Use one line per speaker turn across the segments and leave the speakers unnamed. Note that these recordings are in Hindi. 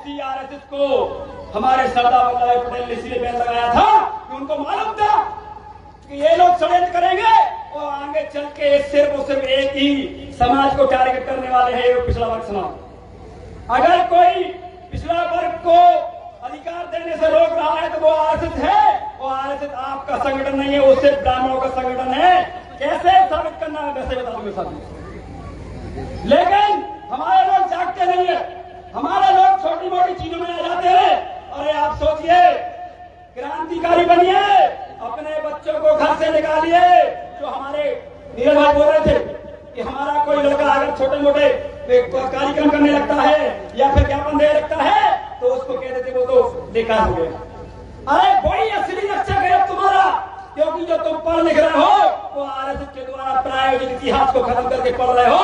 इसी आरएसएस को हमारे सरदार वल्लभ भाई पटेल ने इसलिए बैन लगाया था कि उनको मालूम था कि ये लोग षड्यंत्र करेंगे और आगे चल के सिर्फ और सिर्फ एक ही समाज को टारगेट करने वाले हैं, पिछड़ा वर्ग समाज। अगर कोई पिछड़ा वर्ग को अधिकार देने से रोक रहा है तो वो आरएसएस है, वो आरएसएस आपका संगठन नहीं है, वो सिर्फ ब्राह्मणों का संगठन है। कैसे साबित करना है वैसे बता दूंगा साथी। लेकिन हमारे लोग जागते नहीं है, हमारे लोग छोटी मोटी चीजों में आ जाते हैं। अरे आप सोचिए, क्रांतिकारी बनिए, अपने बच्चों को घर से निकालिए। जो हमारे नीरज भाई बोल रहे थे कि हमारा कोई लड़का अगर छोटे मोटे कार्यक्रम करने लगता है या फिर ज्ञापन देने लगता है तो उसको कह देते वो तो बेकार हो गया। अरे वही असली रक्षक है तुम्हारा, क्योंकि जो तुम पढ़ लिख रहे हो वो आरएसएस के द्वारा प्रायोजित इतिहास को खत्म करके पढ़ रहे हो।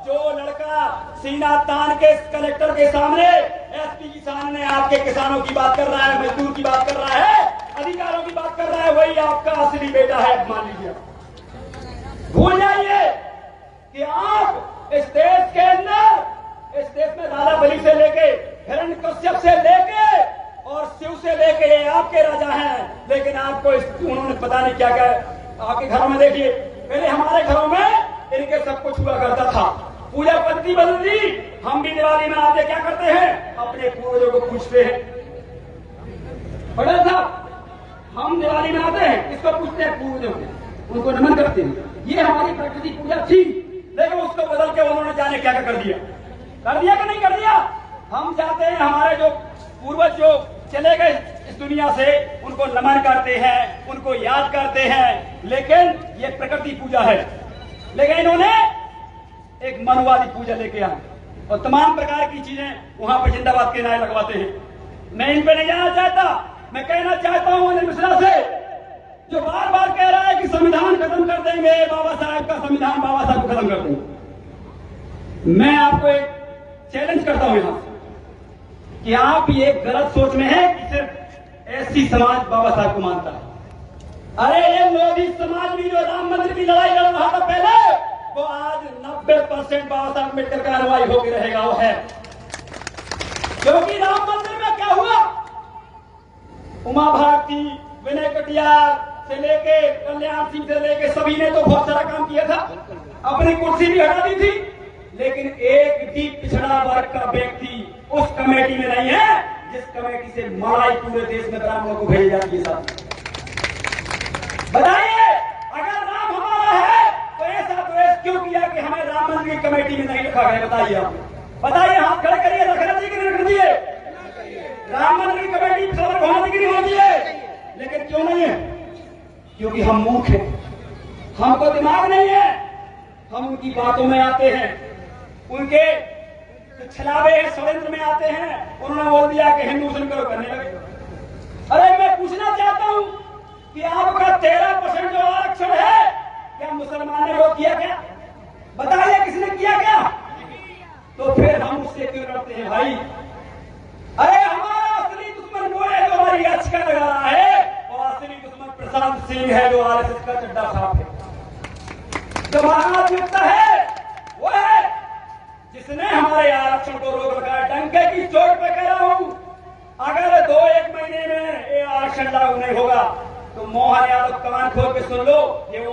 जो लड़का सीना तान के कलेक्टर के सामने, एसपी के सामने आपके किसानों की बात कर रहा है, मजदूर की बात कर रहा है, अधिकारों की बात कर रहा है, वही आपका असली बेटा है। मान लीजिए, भूल जाइए कि आप इस देश के अंदर, इस देश में राजा बलि से लेके हिरण्यकश्यप से लेके और शिव से लेके ये आपके राजा हैं। लेकिन आपको उन्होंने पता नहीं क्या क्या, आपके घरों में देखिए, पहले हमारे घरों में इनके सब कुछ हुआ करता था, पूजा पद्धति बदली। हम भी दिवाली में आते क्या करते हैं, अपने पूर्वजों को पूछते हैं। पटेल साहब, हम दिवाली में आते हैं, किसको पूछते हैं, पूर्वजों को, उनको नमन करते हैं। ये हमारी प्रकृति पूजा थी, लेकिन उसको बदल के उन्होंने जाने क्या क्या कर दिया कि नहीं कर दिया। हम चाहते हैं हमारे जो पूर्वज जो चले गए इस दुनिया से, उनको नमन करते हैं, उनको याद करते हैं। लेकिन ये प्रकृति पूजा है, लेकिन इन्होंने एक मनुवादी पूजा लेके आए और तमाम प्रकार की चीजें वहां पर जिंदाबाद के नारे लगवाते हैं। मैं इन पे नहीं जाना चाहता, मैं कहना चाहता हूं अनिल मिश्रा से, जो बार बार कह रहा है कि संविधान खत्म कर देंगे, बाबा साहब का संविधान, बाबा साहब को खत्म कर देंगे। मैं आपको एक चैलेंज करता हूं यहां कि आप ये गलत सोच में है कि सिर्फ एससी समाज बाबा साहब को मानता है। अरे ये लोधी समाज भी जो राम मंदिर की लड़ाई लड़ रहा था पहले, वो आज 90% बाबा साहब अम्बेडकर का अनुयायी होकर रहेगा। वो है क्योंकि राम मंदिर में क्या हुआ, उमा भारती, विनय कटियार से लेके कल्याण सिंह से लेके सभी ने तो बहुत सारा काम किया था, अपनी कुर्सी भी हटा दी थी। लेकिन एक भी पिछड़ा वर्ग का व्यक्ति उस कमेटी में नहीं है जिस कमेटी से मलाई पूरे देश में ब्राह्मणों को भेजी जाती है। साहब बताइए, अगर राम हमारा है तो ऐसा द्वेष क्यों किया कि हमें राम मंदिर की कमेटी में नहीं रखा गया? बताइए आप, बताइए, हाथ खड़े करिए, रखना चाहिए कि नहीं रखना चाहिए? राम मंदिर की कमेटी होना चाहिए होनी चाहिए, लेकिन क्यों नहीं है? क्योंकि हम मूर्ख हैं, हमको दिमाग नहीं है। हम उनकी बातों में आते हैं, उनके छलावे षड्यंत्र में आते हैं। उन्होंने बोल दिया कि हिंदू मुस्लिम करो, करने लगे। अरे मैं पूछना चाहता हूं कि आपका 13% जो आरक्षण है, क्या मुसलमान ने वो किया क्या? बताइए, किसने किया क्या? तो फिर हम उससे क्यों लड़ते हैं भाई? अरे हमारा असली दुश्मन वो है जो हमारी याचिका लगा रहा है, और असली दुश्मन प्रशांत सिंह है जो आरएसएस का चड्डा साफ है। जो महात्मा है वो है जिसने हमारे आरक्षण को रोक रखा है। डंके की चोट पे कह रहा हूं, अगर 2-1 महीने में ये आरक्षण लागू नहीं होगा तो मोहन यादव कमान खोल के सुन लो, ये